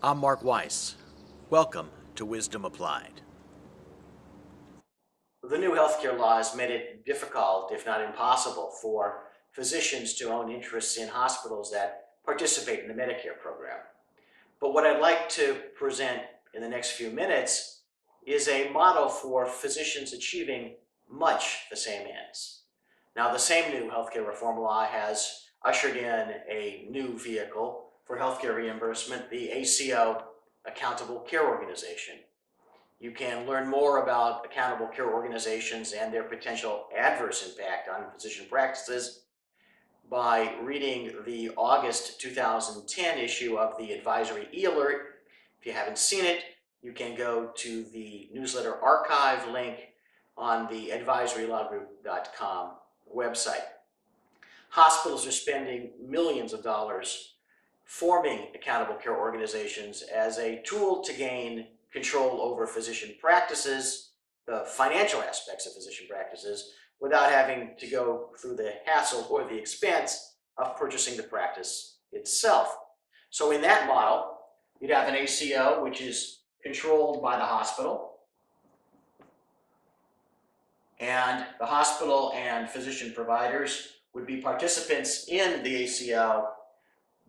I'm Mark Weiss. Welcome to Wisdom Applied. The new healthcare laws made it difficult, if not impossible, for physicians to own interests in hospitals that participate in the Medicare program. But what I'd like to present in the next few minutes is a model for physicians achieving much the same ends. Now, the same new healthcare reform law has ushered in a new vehicle for healthcare reimbursement, the ACO, Accountable Care Organization. You can learn more about accountable care organizations and their potential adverse impact on physician practices by reading the August 2010 issue of the Advisory e-alert. If you haven't seen it, you can go to the newsletter archive link on the advisorylawgroup.com website. Hospitals are spending millions of dollars forming accountable care organizations as a tool to gain control over physician practices, the financial aspects of physician practices, without having to go through the hassle or the expense of purchasing the practice itself. So in that model, you'd have an ACO, which is controlled by the hospital, and the hospital and physician providers would be participants in the ACO,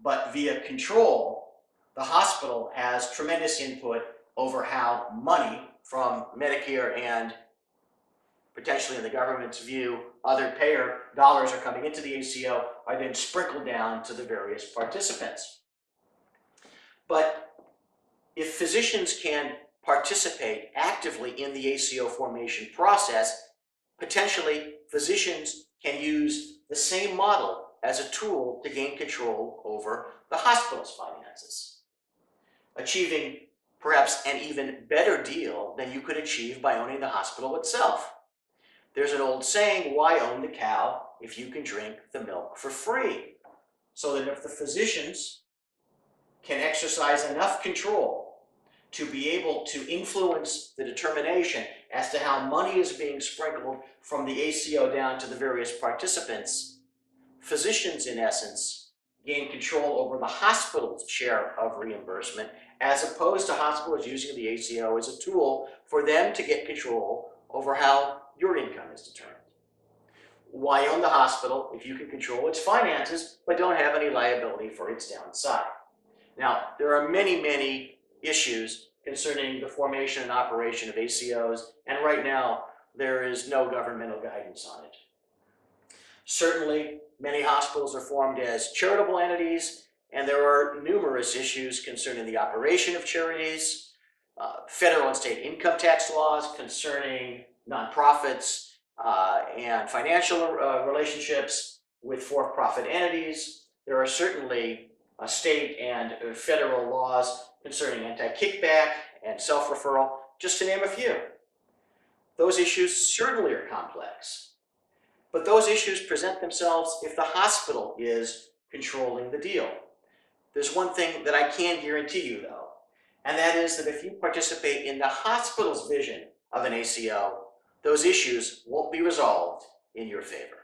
but via control, the hospital has tremendous input over how money from Medicare and potentially in the government's view, other payer dollars are coming into the ACO are then sprinkled down to the various participants. But if physicians can participate actively in the ACO formation process, potentially physicians can use the same model as a tool to gain control over the hospital's finances, achieving perhaps an even better deal than you could achieve by owning the hospital itself. There's an old saying, why own the cow if you can drink the milk for free? So that if the physicians can exercise enough control to be able to influence the determination as to how money is being sprinkled from the ACO down to the various participants, physicians, in essence, gain control over the hospital's share of reimbursement, as opposed to hospitals using the ACO as a tool for them to get control over how your income is determined. Why own the hospital if you can control its finances but don't have any liability for its downside? Now, there are many, many issues concerning the formation and operation of ACOs, and right now there is no governmental guidance on it. Certainly, many hospitals are formed as charitable entities, and there are numerous issues concerning the operation of charities, federal and state income tax laws concerning nonprofits and financial relationships with for-profit entities. There are certainly state and federal laws concerning anti-kickback and self-referral, just to name a few. Those issues certainly are complex, but those issues present themselves if the hospital is controlling the deal. There's one thing that I can guarantee you, though, and that is that if you participate in the hospital's vision of an ACO, those issues won't be resolved in your favor.